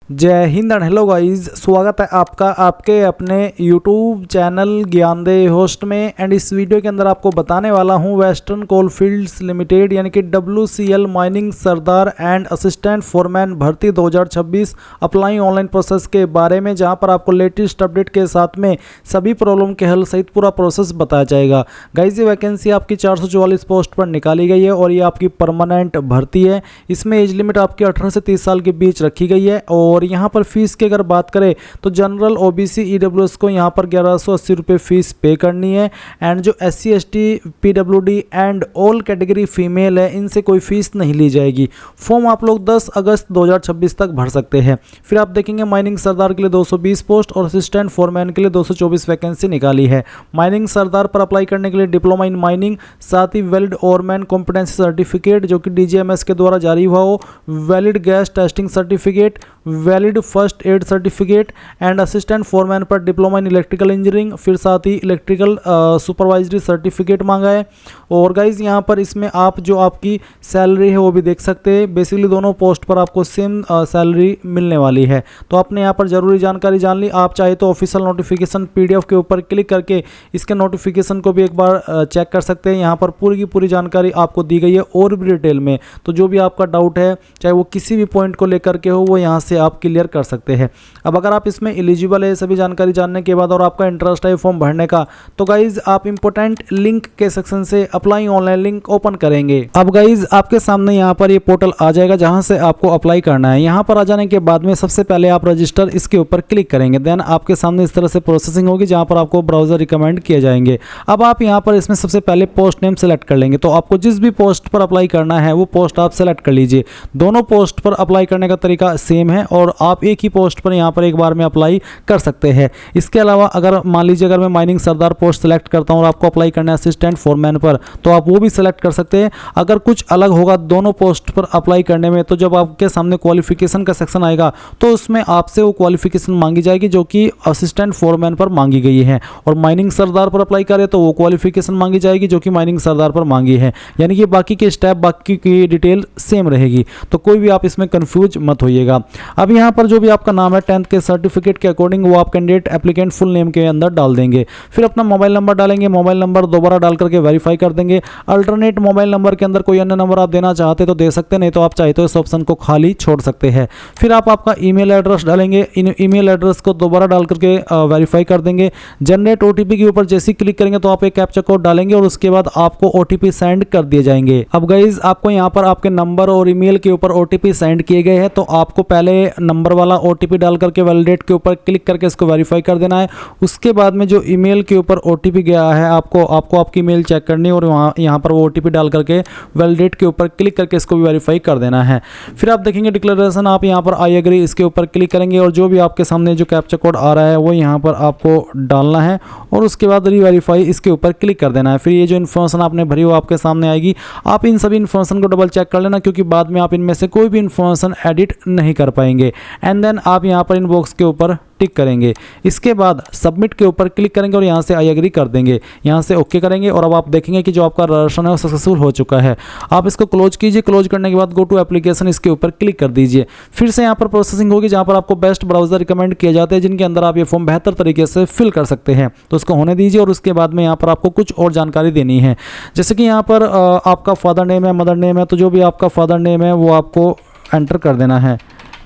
जय Hind and hello guys, स्वागत है आपका आपके अपने YouTube चैनल ज्ञानदेव होस्ट में। एंड इस वीडियो के अंदर आपको बताने वाला हूं वेस्टर्न कोलफील्ड्स लिमिटेड यानी कि WCL mining Sardar and assistant foreman भर्ती 2026 अप्लाई ऑनलाइन प्रोसेस के बारे में, जहां पर आपको लेटेस्ट अपडेट के साथ में सभी प्रॉब्लम के हल सहित पूरा प्रोसेस बताया जाएगा। गाइस, ये वैकेंसी आपकी 444 पोस्ट पर निकाली गई है और ये आपकी परमानेंट भर्ती है। इसमें एज लिमिट आपकी 18 से 30 साल के बीच रखी गई है। और यहाँ पर फीस की अगर बात करें तो जनरल OBC EWS को यहाँ पर 1180 रुपये फीस पे करनी है। एंड जो SC ST PWD and all category female है, इनसे कोई फीस नहीं ली जाएगी। फॉर्म आप लोग 10 अगस्त 2026 तक भर सकते हैं। फिर आप देखेंगे माइनिंग सरदार के लिए 220 पोस्ट और असिस्टेंट फोरमैन के लिए 224 वैकेंसी निकाली है। माइनिंग सरदार पर अप्लाई करने के लिए डिप्लोमा इन माइनिंग, साथ ही वैलिड ओरमैन कॉम्पिटेंसी सर्टिफिकेट जो कि DGMS के द्वारा जारी हुआ हो, valid gas testing certificate, valid first aid certificate and assistant foreman पर डिप्लोमा इन इलेक्ट्रिकल इंजीनियरिंग, फिर साथ ही इलेक्ट्रिकल सुपरवाइजरी सर्टिफिकेट मांगा है। और गाइज यहाँ पर इसमें आप जो आपकी सैलरी है वो भी देख सकते हैं। बेसिकली दोनों पोस्ट पर आपको सेम सैलरी मिलने वाली है। तो आपने यहाँ पर ज़रूरी जानकारी जान ली। आप चाहे तो ऑफिशियल नोटिफिकेशन PDF के ऊपर क्लिक करके इसके नोटिफिकेशन को भी एक बार चेक कर सकते हैं। यहाँ पर पूरी की पूरी जानकारी आपको दी गई है और भी डिटेल में। तो जो भी आपका डाउट है, चाहे वो किसी भी पॉइंट को लेकर के हो, वो यहाँ से आप क्लियर कर सकते हैं। अब अगर आप इसमें एलिजिबल है सभी जानकारी जानने के बाद और आपका इंटरेस्ट है फॉर्म भरने का, तो गाइज आप इंपॉर्टेंट लिंक के सेक्शन से अप्लाई ऑनलाइन लिंक ओपन करेंगे। अब गाइज आपके सामने यहाँ पर ये पोर्टल आ जाएगा जहाँ से आपको अप्लाई करना है। यहाँ पर आ जाने के बाद में सबसे पहले आप रजिस्टर इसके ऊपर क्लिक करेंगे। देन आपके सामने इस तरह से प्रोसेसिंग होगी जहाँ पर आपको ब्राउजर रिकमेंड किए जाएंगे। अब आप यहाँ पर इसमें सबसे पहले पोस्ट नेम सेलेक्ट कर लेंगे। तो आपको जिस भी पोस्ट पर अप्लाई करना है वो पोस्ट आप सेलेक्ट कर लीजिए। दोनों पोस्ट पर अप्लाई करने का तरीका सेम है और आप एक ही पोस्ट पर यहाँ पर एक बार में अप्लाई कर सकते हैं। इसके अलावा अगर मान लीजिए अगर मैं माइनिंग सरदार पोस्ट सेलेक्ट करता हूँ और आपको अप्लाई करना है असिस्टेंट फोरमैन पर, तो आप वो भी सेलेक्ट कर सकते हैं। अगर कुछ अलग होगा दोनों पोस्ट पर अप्लाई करने में, तो जब आपके सामने क्वालिफिकेशन का सेक्शन आएगा तो उसमें आपसे वो क्वालिफिकेशन मांगी जाएगी जो कि असिस्टेंट फोरमैन पर मांगी गई है। और माइनिंग सरदार पर अप्लाई करें तो वो क्वालिफिकेशन मांगी जाएगी जो कि माइनिंग सरदार पर मांगी है। यानी कि बाकी के स्टेप, बाकी की डिटेल सेम रहेगी। तो कोई भी आप इसमें कंफ्यूज मत होइएगा। अब यहाँ पर जो भी आपका नाम है 10th के सर्टिफिकेट के अकॉर्डिंग वो आप कैंडिडेट एप्लीकेंट फुल नेम के अंदर डाल देंगे। फिर अपना मोबाइल नंबर डालेंगे। मोबाइल नंबर दोबारा डाल करके वेरीफाई कर देंगे। अल्टरनेट मोबाइल नंबर के अंदर कोई अन्य नंबर आप देना चाहते तो दे सकते, नहीं तो आप चाहे तो इस ऑप्शन को खाली छोड़ सकते हैं। फिर आप आपका ईमेल एड्रेस डालेंगे। इन ईमेल एड्रेस को दोबारा डाल करके वेरीफाई कर देंगे। जनरेट OTP के ऊपर जैसे ही क्लिक करेंगे तो आप एक कैप्चा कोड डालेंगे और उसके बाद आपको OTP सेंड कर दिए जाएंगे। अब गाइज आपको यहाँ पर आपके नंबर और ईमेल के ऊपर OTP सेंड किए गए हैं, तो आपको पहले नंबर वाला OTP डाल करके वैलिडेट के ऊपर क्लिक करके इसको वेरीफाई कर देना है। उसके बाद में जो ईमेल के ऊपर OTP गया है आपको आपकी ईमेल चेक करनी है और यहाँ पर वो OTP डाल करके वैलिडेट के ऊपर क्लिक करके इसको भी वेरीफाई कर देना है। फिर आप देखेंगे डिक्लेरेशन, आप यहाँ पर आई एग्री इसके ऊपर क्लिक करेंगे और जो भी आपके सामने जो कैप्चा कोड आ रहा है वो यहाँ पर आपको डालना है और उसके बाद रीवेरीफाई इसके ऊपर क्लिक कर देना है। फिर ये जो इन्फॉर्मेशन आपने भरी वो आपके सामने आएगी। आप इन सभी इन्फॉर्मेशन को डबल चेक कर लेना, क्योंकि बाद में आप इनमें से कोई भी इन्फॉर्मेशन एडिट नहीं कर पाएंगे। एंड देन आप यहाँ पर इनबॉक्स के ऊपर टिक करेंगे। इसके बाद सबमिट के ऊपर क्लिक करेंगे और यहाँ से आई एग्री कर देंगे, यहाँ से ओके करेंगे और अब आप देखेंगे कि जो आपका रजिस्ट्रेशन है वो सक्सेसफुल हो चुका है। आप इसको क्लोज कीजिए। क्लोज करने के बाद गो टू एप्लीकेशन इसके ऊपर क्लिक कर दीजिए। फिर से यहाँ पर प्रोसेसिंग होगी जहाँ पर आपको बेस्ट ब्राउजर रिकमेंड किए जाते हैं जिनके अंदर आप ये फॉर्म बेहतर तरीके से फिल कर सकते हैं। तो उसको होने दीजिए और उसके बाद में यहाँ पर आपको कुछ और जानकारी देनी है। जैसे कि यहाँ पर आपका फादर नेम है, मदर नेम है, तो जो भी आपका फादर नेम है वो आपको एंटर कर देना है।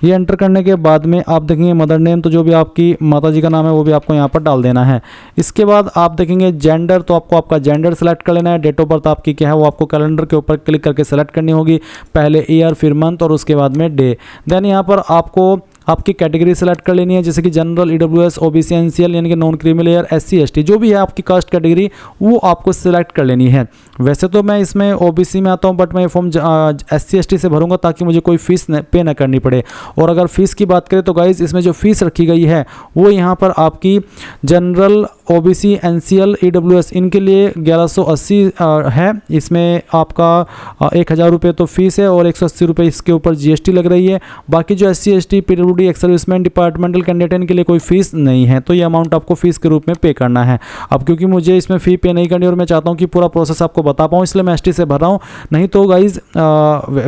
ये एंटर करने के बाद में आप देखेंगे मदर नेम, तो जो भी आपकी माता जी का नाम है वो भी आपको यहाँ पर डाल देना है। इसके बाद आप देखेंगे जेंडर, तो आपको आपका जेंडर सेलेक्ट कर लेना है। डेट ऑफ बर्थ आपकी क्या है वो आपको कैलेंडर के ऊपर क्लिक करके सेलेक्ट करनी होगी। पहले ईयर, फिर मंथ और उसके बाद में डे। देन यहाँ पर आपको आपकी कैटेगरी सेलेक्ट कर लेनी है, जैसे कि जनरल, EWS, OBC, NCL यानी कि नॉन क्रीमिलेयर, SC ST जो भी है आपकी कास्ट कैटेगरी वो आपको सिलेक्ट कर लेनी है। वैसे तो मैं इसमें OBC में आता हूँ, बट मैं ये फॉर्म SC ST से भरूंगा ताकि मुझे कोई फीस पे ना करनी पड़े। और अगर फीस की बात करें तो गाइज इसमें जो फीस रखी गई है वो यहाँ पर आपकी जनरल OBC, NCL, EWS इनके लिए 1180 है। इसमें आपका 1000 रुपये तो फीस है और 180 रुपये इसके ऊपर GST लग रही है। बाकी जो SC, ST, PWD, ex serviceman, departmental candidate इनके लिए कोई फीस नहीं है, तो ये अमाउंट आपको फीस के रूप में पे करना है। अब क्योंकि मुझे इसमें फ़ी पे नहीं करनी और मैं चाहता हूँ कि पूरा प्रोसेस आपको बता पाऊँ, इसलिए मैं ST से भर रहा हूँ। नहीं तो गाइज़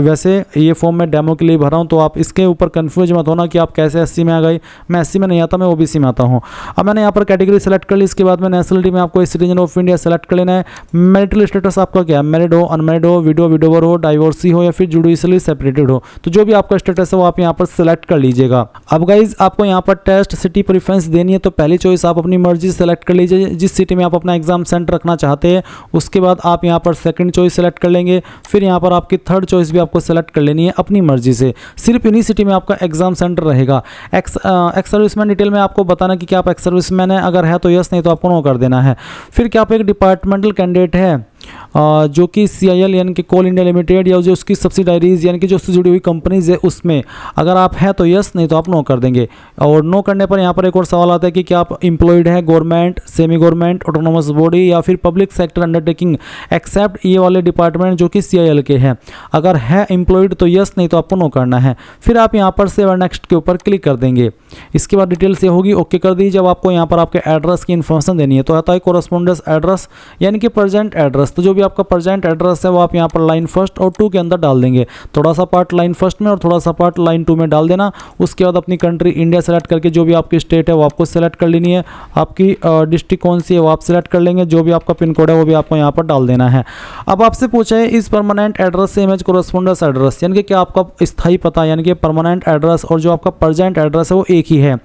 वैसे ये फॉर्म मैं डेमो के लिए भर रहा हूँ, तो आप इसके ऊपर कन्फ्यूज मत होना कि आप कैसे SC में आ गए। मैं SC में नहीं आता, मैं OBC में आता हूँ। अब मैंने यहाँ पर कैटेगरी सेलेक्ट कर ली। इसके बाद में नेशनलिटी में आपको सिटीजन ऑफ इंडिया सेलेक्ट कर लेना है। मैरिटल स्टेटस आपका क्या है, मैरिड हो, अनमैरिड हो, विडो, विडोवर हो, डाइवोर्सी हो या फिर जुडिशियली सेपरेटेड हो, तो जो भी आपका स्टेटस है वो आप यहाँ पर सेलेक्ट कर लीजिएगा। अब गाइज आपको यहाँ पर टेस्ट सिटी प्रेफरेंस देनी है, तो पहली चॉइस आप अपनी मर्जी सेलेक्ट कर लीजिए जिस सिटी में आप अपना एग्जाम सेंटर रखना चाहते हैं। उसके बाद आप यहाँ पर सेकंड चॉइस सेलेक्ट कर लेंगे। फिर यहाँ पर आपकी थर्ड चॉइस भी आपको सेलेक्ट कर लेनी है अपनी मर्जी से। सिर्फ इन्हीं सिटी में आपका एग्जाम सेंटर रहेगा। एक्स सर्विसमैन डिटेल में आपको बताना कि क्या आप एक्स सर्विसमैन है, अगर है तो यस, नहीं तो आपको नो कर देना है। फिर क्या आप एक डिपार्टमेंटल कैंडिडेट है जो कि CIL यानी कि कोल इंडिया लिमिटेड या जो उसकी सब्सिडाइरीज यानी कि जो उससे जुड़ी हुई कंपनीज है उसमें, अगर आप हैं तो यस, नहीं तो आप नो कर देंगे। और नो करने पर यहाँ पर एक और सवाल आता है कि क्या आप एम्प्लॉयड है government, semi government, autonomous body या फिर पब्लिक सेक्टर अंडरटेकिंग एक्सेप्ट ये वाले डिपार्टमेंट जो कि CIL के हैं। अगर है एम्प्लॉयड तो यस, नहीं तो आपको नो करना है। फिर आप यहाँ पर सेव एंड नेक्स्ट के ऊपर क्लिक कर देंगे। इसके बाद डिटेल से होगी ओके कर दी। जब आपको यहाँ पर आपके एड्रेस की इन्फॉर्मेशन देनी है तो आता है कोरस्पोंडेंस एड्रेस यानी कि प्रेजेंट एड्रेस। तो जो भी आपका प्रेजेंट एड्रेस है वो आप यहाँ पर लाइन फर्स्ट और 2 के अंदर डाल देंगे। थोड़ा सा पार्ट लाइन फर्स्ट में और थोड़ा सा पार्ट लाइन 2 में डाल देना। उसके बाद अपनी कंट्री इंडिया सेलेक्ट करके जो भी आपकी स्टेट है वो आपको सेलेक्ट कर लेनी है। आपकी डिस्ट्रिक्ट कौन सी है वो आप सेलेक्ट कर लेंगे। जो भी आपका पिन कोड है वो भी आपको यहाँ पर डाल देना है। अब आपसे पूछा है इस परमानेंट एड्रेस से इमेज कोरस्पोंडेंस एड्रेस यानी कि क्या आपका स्थायी पता यानी कि परमानेंट एड्रेस और जो आपका प्रेजेंट एड्रेस है वो एक ही है।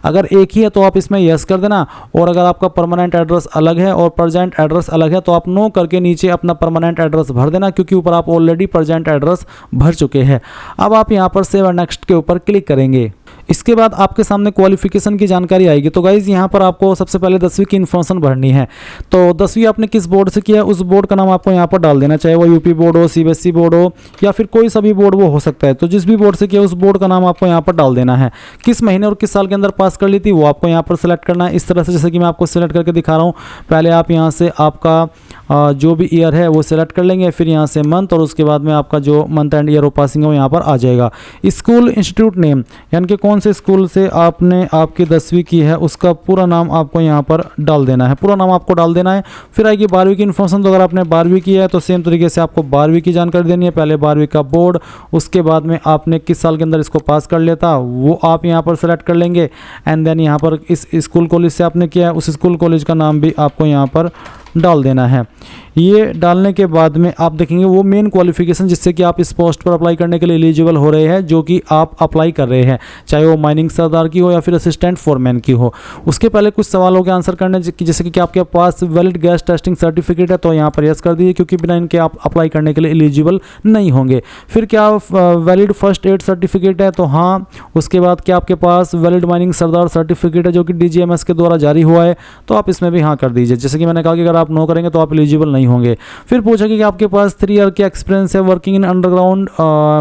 अगर एक ही है तो आप इसमें यस कर देना, और अगर आपका परमानेंट एड्रेस अलग है और प्रेजेंट एड्रेस अलग है तो आप नो करके नीचे अपना परमानेंट एड्रेस भर देना, क्योंकि ऊपर आप ऑलरेडी प्रेजेंट एड्रेस भर चुके हैं। अब आप यहाँ पर सेव एंड नेक्स्ट के ऊपर क्लिक करेंगे। इसके बाद आपके सामने क्वालिफिकेशन की जानकारी आएगी। तो गाइज यहाँ पर आपको सबसे पहले 10वीं की इन्फॉर्मेशन भरनी है। तो 10वीं आपने किस बोर्ड से किया है उस बोर्ड का नाम आपको यहाँ पर डाल देना, चाहे वो यूपी बोर्ड हो, CBSE बोर्ड हो या फिर कोई सा भी बोर्ड वो हो सकता है। तो जिस भी बोर्ड से किया उस बोर्ड का नाम आपको यहाँ पर डाल देना है। किस महीने और किस साल के अंदर पास कर ली थी वो आपको यहाँ पर सेलेक्ट करना है। इस तरह से जैसे कि मैं आपको सेलेक्ट करके दिखा रहा हूँ। पहले आप यहाँ से आपका जो भी ईयर है वो सेलेक्ट कर लेंगे, फिर यहाँ से मंथ, और उसके बाद में आपका जो month and year of passing है वो यहाँ पर आ जाएगा। स्कूल इंस्टीट्यूट नेम यानी कि कौन से स्कूल से आपने आपकी 10वीं की है उसका पूरा नाम आपको यहाँ पर डाल देना है। पूरा नाम आपको डाल देना है। फिर आएगी 12वीं की इन्फॉर्मेशन। तो अगर आपने 12वीं की है तो सेम तरीके से आपको 12वीं की जानकारी देनी है। पहले 12वीं का बोर्ड, उसके बाद में आपने किस साल के अंदर इसको पास कर लिया था वो आप यहाँ पर सेलेक्ट कर लेंगे। एंड देन यहाँ पर इस स्कूल कॉलेज से आपने किया है उस स्कूल कॉलेज का नाम भी आपको यहाँ पर डाल देना है। ये डालने के बाद में आप देखेंगे वो मेन क्वालिफिकेशन जिससे कि आप इस पोस्ट पर अप्लाई करने के लिए एलिजिबल हो रहे हैं, जो कि आप अप्लाई कर रहे हैं, चाहे वो माइनिंग सरदार की हो या फिर असिस्टेंट फोरमैन की हो। उसके पहले कुछ सवालों के आंसर करने, जैसे कि क्या आपके पास वैलिड गैस टेस्टिंग सर्टिफिकेट है, तो यहाँ पर यस कर दीजिए, क्योंकि बिना इनके आप अप्लाई करने के लिए एलिजिबल नहीं होंगे। फिर क्या वैलिड फर्स्ट एड सर्टिफिकेट है, तो हाँ। उसके बाद क्या आपके पास वैलिड माइनिंग सरदार सर्टिफिकेट है जो कि DGMS के द्वारा जारी हुआ है, तो आप इसमें भी हाँ कर दीजिए। जैसे कि मैंने कहा कि अगर आप नो करेंगे तो आप एलिजिबल नहीं होंगे। फिर पूछा कि आपके पास 3 ईयर की एक्सपीरियंस है वर्किंग इन अंडरग्राउंड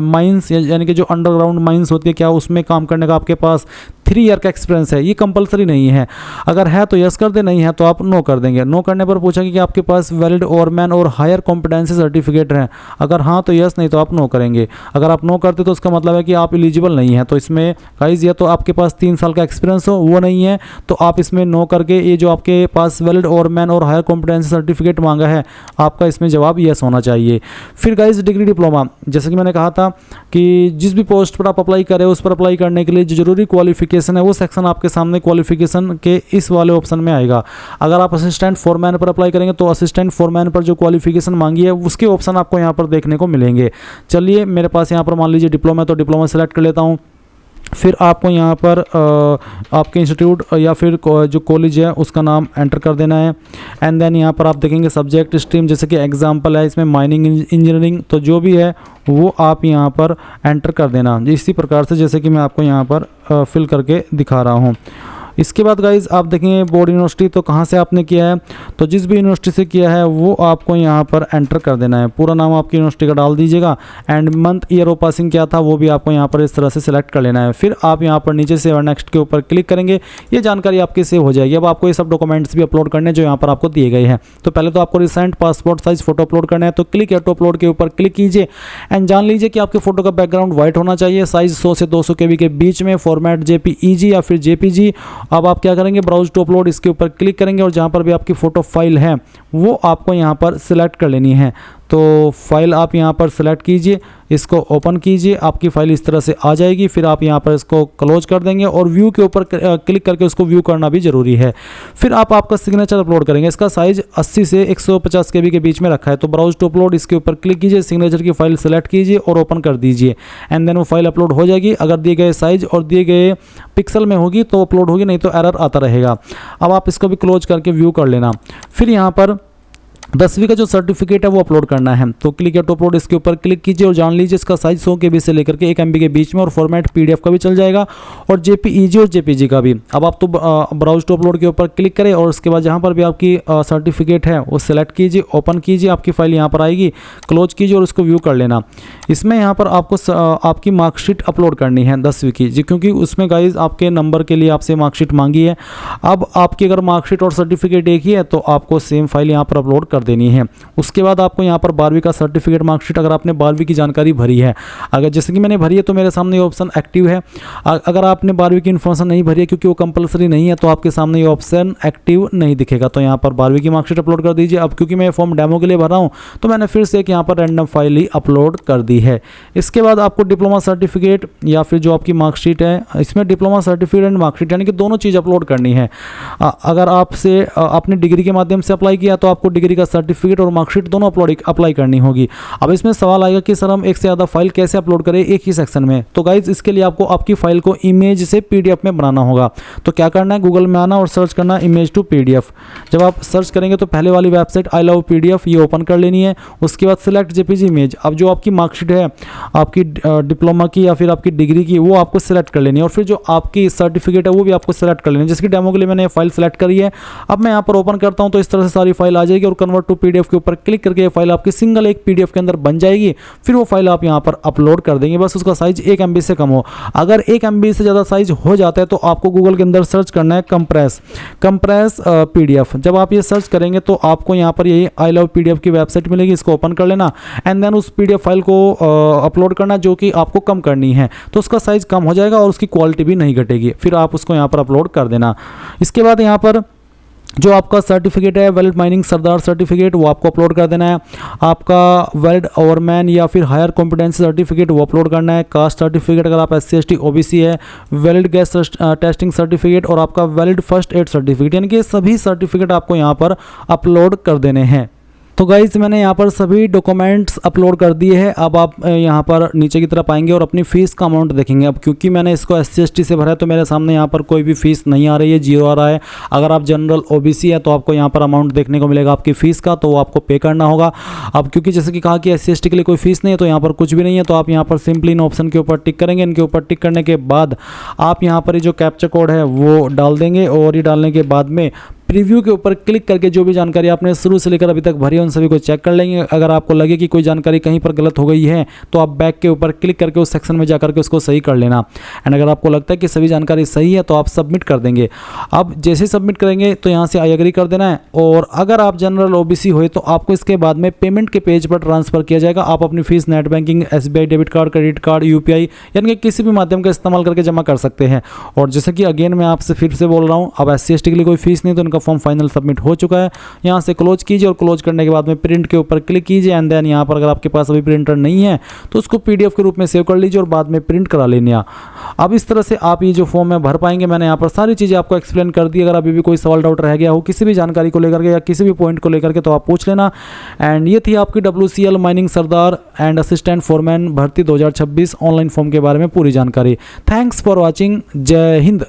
माइंस, यानी कि जो अंडरग्राउंड माइंस होती है क्या उसमें काम करने का आपके पास 3 ईयर का एक्सपीरियंस है। ये कंपलसरी नहीं है, अगर है तो यस कर दे, नहीं है तो आप नो कर देंगे। नो करने पर पूछा कि आपके पास वैलिड ओवरमैन और हायर कॉम्पिटेंसी सर्टिफिकेट है, अगर हाँ तो यस, नहीं तो आप नो करेंगे। अगर आप नो करते तो उसका मतलब है कि आप एलिजिबल नहीं है। तो इसमें गाइस या तो आपके पास 3 साल का एक्सपीरियंस हो, वो नहीं है तो आप इसमें नो करके ये जो आपके पास वैलिड ओवरमैन और हायर कॉम्पिटेंसी सर्टिफिकेट मांगा है आपका इसमें जवाब यस होना चाहिए। फिर गाइस डिग्री डिप्लोमा, जैसे कि मैंने कहा था कि जिस भी पोस्ट पर आप अप्लाई करें उस पर अप्लाई करने के लिए जो जरूरी क्वालिफिकेशन है वो सेक्शन आपके सामने क्वालिफिकेशन के इस वाले ऑप्शन में आएगा। अगर आप असिस्टेंट फोरमैन पर अप्लाई करेंगे तो असिस्टेंट फोरमैन पर जो क्वालिफिकेशन मांगी है उसके ऑप्शन आपको यहाँ पर देखने को मिलेंगे। चलिए मेरे पास यहाँ पर मान लीजिए डिप्लोमा, तो डिप्लोमा सेलेक्ट कर लेता हूँ। फिर आपको यहाँ पर आपके इंस्टीट्यूट या फिर जो कॉलेज है उसका नाम एंटर कर देना है। एंड देन यहाँ पर आप देखेंगे सब्जेक्ट स्ट्रीम, जैसे कि एग्जांपल है इसमें माइनिंग इंजीनियरिंग, तो जो भी है वो आप यहाँ पर एंटर कर देना इसी प्रकार से, जैसे कि मैं आपको यहाँ पर फिल करके दिखा रहा हूँ। इसके बाद गाइज आप देखेंगे बोर्ड यूनिवर्सिटी, तो कहाँ से आपने किया है, तो जिस भी यूनिवर्सिटी से किया है वो आपको यहाँ पर एंटर कर देना है। पूरा नाम आपकी यूनिवर्सिटी का डाल दीजिएगा and month year of passing क्या था वो भी आपको यहाँ पर इस तरह से सिलेक्ट कर लेना है। फिर आप यहाँ पर नीचे से और नेक्स्ट के ऊपर क्लिक करेंगे, ये जानकारी आपकी सेव हो जाएगी। अब आपको ये सब डॉक्यूमेंट्स भी अपलोड करने जो यहाँ पर आपको दिए गए हैं। तो पहले तो आपको recent passport size photo upload करना है, तो क्लिक टू अपलोड के ऊपर क्लिक कीजिए एंड जान लीजिए कि आपके फोटो का बैकग्राउंड व्हाइट होना चाहिए, साइज 100 से 200 KB के बीच में, फॉर्मेट JPEG या फिर JPG। अब आप क्या करेंगे, ब्राउज टू अपलोड इसके ऊपर क्लिक करेंगे और जहाँ पर भी आपकी फ़ोटो फाइल है वो आपको यहाँ पर सिलेक्ट कर लेनी है। तो फाइल आप यहाँ पर सिलेक्ट कीजिए, इसको ओपन कीजिए, आपकी फ़ाइल इस तरह से आ जाएगी। फिर आप यहाँ पर इसको क्लोज कर देंगे और व्यू के ऊपर क्लिक करके उसको व्यू करना भी ज़रूरी है। फिर आप आपका सिग्नेचर अपलोड करेंगे, इसका साइज़ 80 से 150 KB के बीच में रखा है। तो ब्राउज टू अपलोड इसके ऊपर क्लिक कीजिए, सिग्नेचर की फाइल सेलेक्ट कीजिए और ओपन कर दीजिए एंड देन वो फाइल अपलोड हो जाएगी। अगर दिए गए साइज़ और दिए गए पिक्सल में होगी तो अपलोड होगी, नहीं तो एरर आता रहेगा। अब आप इसको भी क्लोज करके व्यू कर लेना। फिर यहाँ पर 10वीं का जो सर्टिफिकेट है वो अपलोड करना है, तो क्लिक टू अपलोड इसके ऊपर क्लिक कीजिए और जान लीजिए इसका साइज 100 KB से लेकर के 1 MB के बीच में और फॉर्मेट PDF का भी चल जाएगा और JPEG और JPG का भी। अब आप तो ब्राउज टू अपलोड के ऊपर क्लिक करें और उसके बाद जहाँ पर भी आपकी सर्टिफिकेट है वो सिलेक्ट कीजिए, ओपन कीजिए, आपकी फाइल यहाँ पर आएगी, क्लोज कीजिए और उसको व्यू कर लेना। इसमें यहाँ पर आपको आपकी मार्कशीट अपलोड करनी है 10वीं की जी, क्योंकि उसमें गाइज आपके नंबर के लिए आपसे मार्कशीट मांगी है। अब आपकी अगर मार्कशीट और सर्टिफिकेट एक ही है तो आपको सेम फाइल यहाँ पर अपलोड कर देनी है। उसके बाद आपको यहाँ पर 12वीं का सर्टिफिकेट मार्कशीट, अगर आपने 12वीं की जानकारी भरी है, अगर जैसे कि मैंने भरी है तो मेरे सामने ये ऑप्शन एक्टिव है। अगर आपने 12वीं की इन्फॉर्मेशन नहीं भरी है क्योंकि वो कंपलसरी नहीं है तो आपके सामने ये ऑप्शन एक्टिव नहीं दिखेगा। तो यहाँ पर 12वीं की मार्कशीट अपलोड कर दीजिए। अब क्योंकि मैं फॉर्म डेमो के लिए भर रहा हूँ तो मैंने फिर से एक यहाँ पर रैंडम फाइल ही अपलोड कर दी है। इसके बाद आपको डिप्लोमा सर्टिफिकेट या फिर जो आपकी मार्कशीट है, इसमें डिप्लोमा सर्टिफिकेट एंड मार्कशीट यानी कि दोनों चीज़ अपलोड करनी है। अगर आपसे आपने डिग्री के माध्यम से अप्लाई किया तो आपको डिग्री का सर्टिफिकेट और मार्कशीट दोनों अप्लाई करनी होगी। अब इसमें सवाल आएगा कि सर हम एक से ज़्यादा फाइल कैसे अपलोड करें एक ही सेक्शन में। तो गाइज इसके लिए आपको आपकी फाइल को इमेज से PDF में बनाना होगा। तो क्या करना है, गूगल में आना और सर्च करना इमेज टू PDF। जब आप सर्च करेंगे तो पहले वाली वेबसाइट आई लव PDF ये ओपन कर लेनी है। उसके बाद सिलेक्ट JPG इमेज। अब जो आपकी मार्कशीट है आपकी डिप्लोमा की या फिर आपकी डिग्री की वो आपको सिलेक्ट कर लेनी है और फिर जो आपकी सर्टिफिकेट है वो भी आपको सिलेक्ट कर लेनी है। जिसकी डेमो के लिए मैंने फाइल सेलेक्ट करी है। अब मैं यहाँ पर ओपन करता हूँ तो इस तरह से सारी फाइल आ जाएगी और कन्वर्ट टू PDF के ऊपर क्लिक करके ये फाइल आपकी सिंगल एक PDF के अंदर बन जाएगी। फिर वो फाइल आप यहाँ पर अपलोड कर देंगे, बस उसका साइज 1 MB से कम हो। अगर 1 MB से ज़्यादा साइज हो जाता है तो आपको गूगल के अंदर सर्च करना है कंप्रेस PDF। जब आप ये सर्च करेंगे तो आपको यहाँ पर यही आई लव PDF की वेबसाइट मिलेगी, इसको ओपन कर लेना एंड देन उस PDF फाइल को अपलोड करना जो कि आपको कम करनी है। तो उसका साइज कम हो जाएगा और उसकी क्वालिटी भी नहीं घटेगी। फिर आप उसको यहाँ पर अपलोड कर देना। इसके बाद यहाँ पर जो आपका सर्टिफिकेट है वैलिड माइनिंग सरदार सर्टिफिकेट वो आपको अपलोड कर देना है। आपका वैलिड ओवरमैन या फिर हायर कॉम्पिटेंसी सर्टिफिकेट वो अपलोड करना है। कास्ट सर्टिफिकेट अगर आप SC ST OBC है, वैलिड गैस टेस्टिंग सर्टिफिकेट और आपका वैलिड फर्स्ट एड सर्टिफिकेट, यानी कि सभी सर्टिफिकेट आपको यहाँ पर अपलोड कर देने हैं। तो गाइज मैंने यहाँ पर सभी डॉक्यूमेंट्स अपलोड कर दिए हैं। अब आप यहाँ पर नीचे की तरफ आएंगे और अपनी फ़ीस का अमाउंट देखेंगे। अब क्योंकि मैंने इसको SC ST से भरा है तो मेरे सामने यहाँ पर कोई भी फ़ीस नहीं आ रही है, 0 आ रहा है। अगर आप जनरल OBC है तो आपको यहाँ पर अमाउंट देखने को मिलेगा आपकी फ़ीस का, तो वो आपको पे करना होगा। अब क्योंकि जैसे कि कहा कि SC ST के लिए कोई फ़ीस नहीं है तो यहाँ पर कुछ भी नहीं है। तो आप यहाँ पर सिंपली इन ऑप्शन के ऊपर टिक करेंगे। इनके ऊपर टिक करने के बाद आप यहाँ पर जो कैप्चा कोड है वो डाल देंगे और ये डालने के बाद में प्रीव्यू के ऊपर क्लिक करके जो भी जानकारी आपने शुरू से लेकर अभी तक भरी है उन सभी को चेक कर लेंगे। अगर आपको लगे कि कोई जानकारी कहीं पर गलत हो गई है तो आप बैक के ऊपर क्लिक करके उस सेक्शन में जाकर के उसको सही कर लेना। एंड अगर आपको लगता है कि सभी जानकारी सही है तो आप सबमिट कर देंगे। अब जैसे सबमिट करेंगे तो यहाँ से आई एग्री कर देना है। और अगर आप जनरल OBC हुए तो आपको इसके बाद में पेमेंट के पेज पर ट्रांसफ़र किया जाएगा। आप अपनी fees net banking, SBI debit card, credit card, UPI यानी कि किसी भी माध्यम का इस्तेमाल करके जमा कर सकते हैं। और जैसे कि अगेन मैं आपसे फिर से बोल रहा हूँ, अब SC ST के लिए कोई फीस नहीं तो उनका फॉर्म फाइनल सबमिट हो चुका है। यहाँ से क्लोज कीजिए और क्लोज करने के बाद में प्रिंट के ऊपर क्लिक कीजिए एंड देन यहाँ पर अगर आपके पास अभी प्रिंटर नहीं है तो उसको PDF के रूप में सेव कर लीजिए और बाद में प्रिंट करा लेना। अब इस तरह से आप ये जो फॉर्म है भर पाएंगे। मैंने यहाँ पर सारी चीज़ें आपको एक्सप्लेन कर दी। अगर अभी भी कोई सवाल डाउट रह गया हो किसी भी जानकारी को लेकर के या किसी भी पॉइंट को लेकर के तो आप पूछ लेना। एंड ये थी आपकी WCL mining Sardar and assistant foreman भर्ती 2026 ऑनलाइन फॉर्म के बारे में पूरी जानकारी। Thanks for watching. जय हिंद।